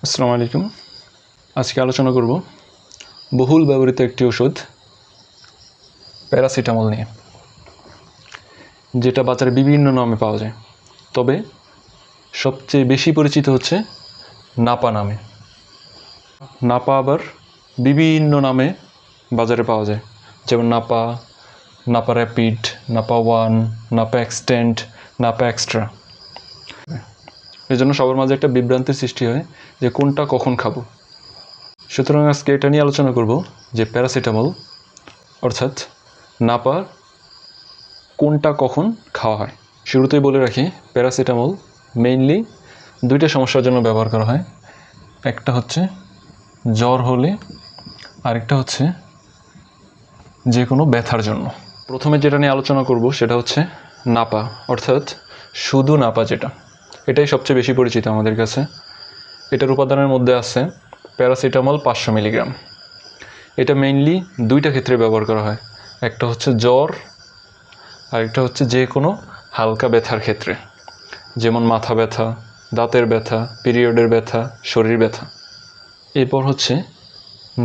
আসসালামু আলাইকুম। আজকে আলোচনা করব বহুল ব্যবহৃত একটি ওষুধ প্যারাসিটামল নিয়ে, যেটা বাজারে বিভিন্ন নামে পাওয়া যায়। তবে সবচেয়ে বেশি পরিচিত হচ্ছে নাপা নামে। নাপা আবার বিভিন্ন নামে বাজারে পাওয়া যায়, যেমন Napa, Napa rapid, Napa one, Napa extend, Napa extra. এই জন্য সবার মাঝে একটা বিভ্রান্তির সৃষ্টি হয় যে কোনটা কখন খাবো। সুতরাং আজকে এটা নিয়ে আলোচনা করব যে প্যারাসিটামল অর্থাৎ নাপা কোনটা কখন খাওয়া হয়। শুরুতেই বলে রাখি, প্যারাসিটামল মেইনলি দুইটা সমস্যার জন্য ব্যবহার করা হয়। একটা হচ্ছে জ্বর হলে, আরেকটা হচ্ছে যে কোনো ব্যথার জন্য। প্রথমে যেটা নিয়ে আলোচনা করব সেটা হচ্ছে নাপা, অর্থাৎ শুধু নাপা, এটাই সবচেয়ে বেশি পরিচিত আমাদের কাছে। এটার উপাদানের মধ্যে আছে প্যারাসিটামল 500 মিলিগ্রাম। এটা মেইনলি দুইটা ক্ষেত্রে ব্যবহার করা হয়, একটা হচ্ছে জ্বর, আরেকটা হচ্ছে যে কোনো হালকা ব্যথার ক্ষেত্রে, যেমন মাথা ব্যথা, দাঁতের ব্যথা, পিরিয়ডের ব্যথা, শরীর ব্যথা। এরপর হচ্ছে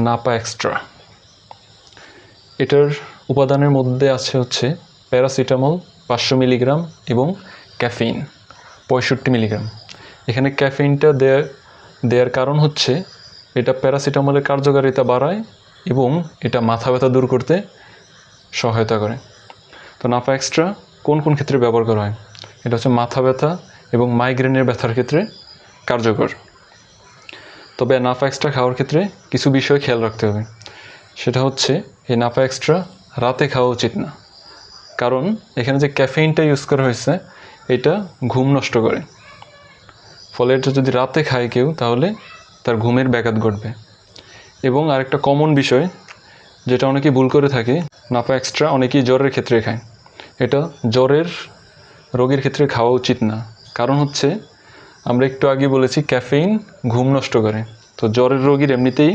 নাপা এক্সট্রা। এটার উপাদানের মধ্যে আছে হচ্ছে প্যারাসিটামল 500 মিলিগ্রাম এবং ক্যাফেইন 65 মিলিগ্রাম। এখানে ক্যাফেইনটা দেওয়ার কারণ হচ্ছে এটা প্যারাসিটামলের কার্যকারিতা বাড়ায় এবং এটা মাথা ব্যথা দূর করতে সহায়তা করে। তো নাপা এক্সট্রা কোন কোন ক্ষেত্রে ব্যবহার করা হয়? এটা হচ্ছে মাথা ব্যথা এবং মাইগ্রেনের ব্যথার ক্ষেত্রে কার্যকর। তবে নাপা এক্সট্রা খাওয়ার ক্ষেত্রে কিছু বিষয় খেয়াল রাখতে হবে। সেটা হচ্ছে এই নাপা এক্সট্রা রাতে খাওয়া উচিত না, কারণ এখানে যে ক্যাফেইনটা ইউজ করা হয়েছে এটা ঘুম নষ্ট করে। ফলে এটা যদি রাতে খায় কেউ, তাহলে তার ঘুমের ব্যাঘাত ঘটবে। এবং আরেকটা কমন বিষয় যেটা অনেকে ভুল করে থাকে, নাপা এক্সট্রা অনেকেই জ্বরের ক্ষেত্রে খায়। এটা জ্বরের রোগীর ক্ষেত্রে খাওয়া উচিত না, কারণ হচ্ছে আমরা একটু আগে বলেছি ক্যাফেইন ঘুম নষ্ট করে। তো জ্বরের রোগীর এমনিতেই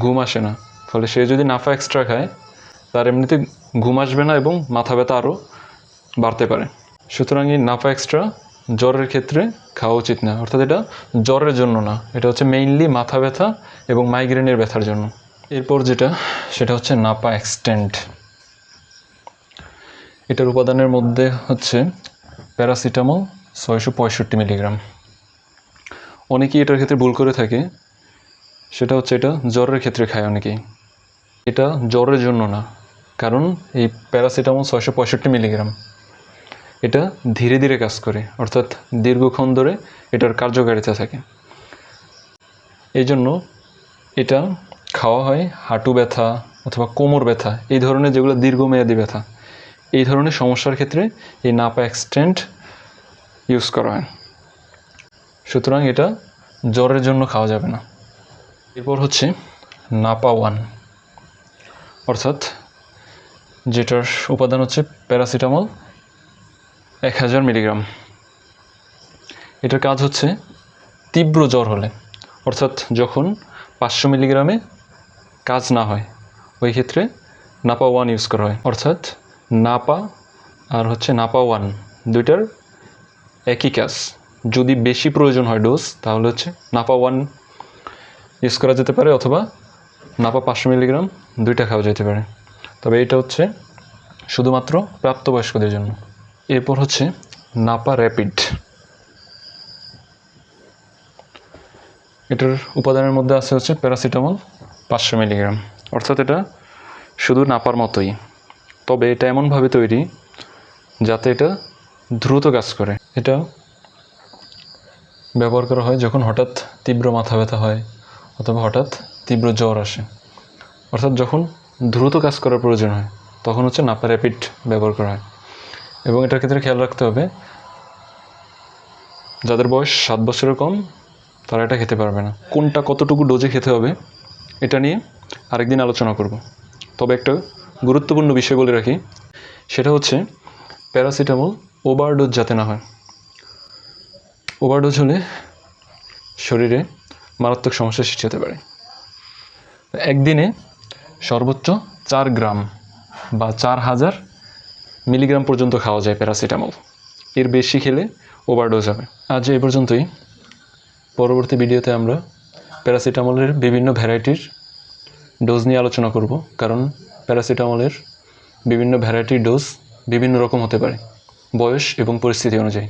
ঘুম আসে না, ফলে সে যদি নাপা এক্সট্রা খায় তার এমনিতে ঘুম আসবে না এবং মাথা ব্যথা আরও বাড়তে পারে। সুতরাং এই নাপা এক্সট্রা জ্বরের ক্ষেত্রে খাওয়া উচিত না, অর্থাৎ এটা জ্বরের জন্য না, এটা হচ্ছে মেইনলি মাথা ব্যথা এবং মাইগ্রেনের ব্যথার জন্য। এরপর সেটা হচ্ছে নাপা এক্সটেন্ড। এটার উপাদানের মধ্যে হচ্ছে প্যারাসিটামল 665 মিলিগ্রাম। অনেকেই এটার ক্ষেত্রে ভুল করে থাকে, সেটা হচ্ছে এটা জ্বরের ক্ষেত্রে খায় অনেকেই। এটা জ্বরের জন্য না, কারণ এই প্যারাসিটামল 665 মিলিগ্রাম এটা ধীরে ধীরে কাজ করে, অর্থাৎ দীর্ঘক্ষণ ধরে এটার কার্যকারিতা থাকে। এই জন্য এটা খাওয়া হয় হাঁটু ব্যথা অথবা কোমর ব্যথা, এই ধরনের যেগুলো দীর্ঘমেয়াদী ব্যথা, এই ধরনের সমস্যার ক্ষেত্রে এই নাপা এক্সটেন্ড ইউজ করা হয়। সুতরাং এটা জ্বরের জন্য খাওয়া যাবে না। এরপর হচ্ছে নাপা ওয়ান, অর্থাৎ যেটার উপাদান হচ্ছে প্যারাসিটামল 1000 মিলিগ্রাম। এটার কাজ হচ্ছে তীব্র জ্বর হলে, অর্থাৎ যখন 500 মিলিগ্রামে কাজ না হয়, ওই ক্ষেত্রে নাপা ওয়ান ইউজ করা হয়। অর্থাৎ নাপা আর হচ্ছে নাপা ওয়ান দুইটার একই কাজ। যদি বেশি প্রয়োজন হয় ডোজ, তাহলে হচ্ছে নাপা ওয়ান ইউজ করা যেতে পারে, অথবা নাপা 500 মিলিগ্রাম দুইটা খাওয়া যেতে পারে। তবে এটা হচ্ছে শুধুমাত্র প্রাপ্তবয়স্কদের জন্য। এরপর হচ্ছে নাপা র্যাপিড। এটার উপাদানের মধ্যে আছে হচ্ছে প্যারাসিটামল 500 মিলিগ্রাম, অর্থাৎ এটা শুধু নাপার মতোই, তবে এটা এমনভাবে তৈরি যাতে এটা দ্রুত কাজ করে। এটা ব্যবহার করা হয় যখন হঠাৎ তীব্র মাথা ব্যথা হয় অথবা হঠাৎ তীব্র জ্বর আসে, অর্থাৎ যখন দ্রুত কাজ করার প্রয়োজন হয়, তখন হচ্ছে নাপা র্যাপিড ব্যবহার করা হয়। এবং এটার ক্ষেত্রে খেয়াল রাখতে হবে, যাদের বয়স 7 বছরের কম তারা এটা খেতে পারবে না। কোনটা কতটুকু ডোজে খেতে হবে এটা নিয়ে আরেকদিন আলোচনা করব। তবে একটা গুরুত্বপূর্ণ বিষয় বলে রাখি, সেটা হচ্ছে প্যারাসিটামল ওভারডোজ যাতে না হয়। ওভারডোজ হলে শরীরে মারাত্মক সমস্যার সৃষ্টি হতে পারে। একদিনে সর্বোচ্চ 4 গ্রাম বা 4000 মিলিগ্রাম পর্যন্ত খাওয়া যায় প্যারাসিটামল। এর বেশি খেলে ওভারডোজ হবে। আজ এই পর্যন্তই। পরবর্তী ভিডিওতে আমরা প্যারাসিটামলের বিভিন্ন ভ্যারাইটির ডোজ নিয়ে আলোচনা করব, কারণ প্যারাসিটামলের বিভিন্ন ভ্যারাইটির ডোজ বিভিন্ন রকম হতে পারে বয়স এবং পরিস্থিতি অনুযায়ী।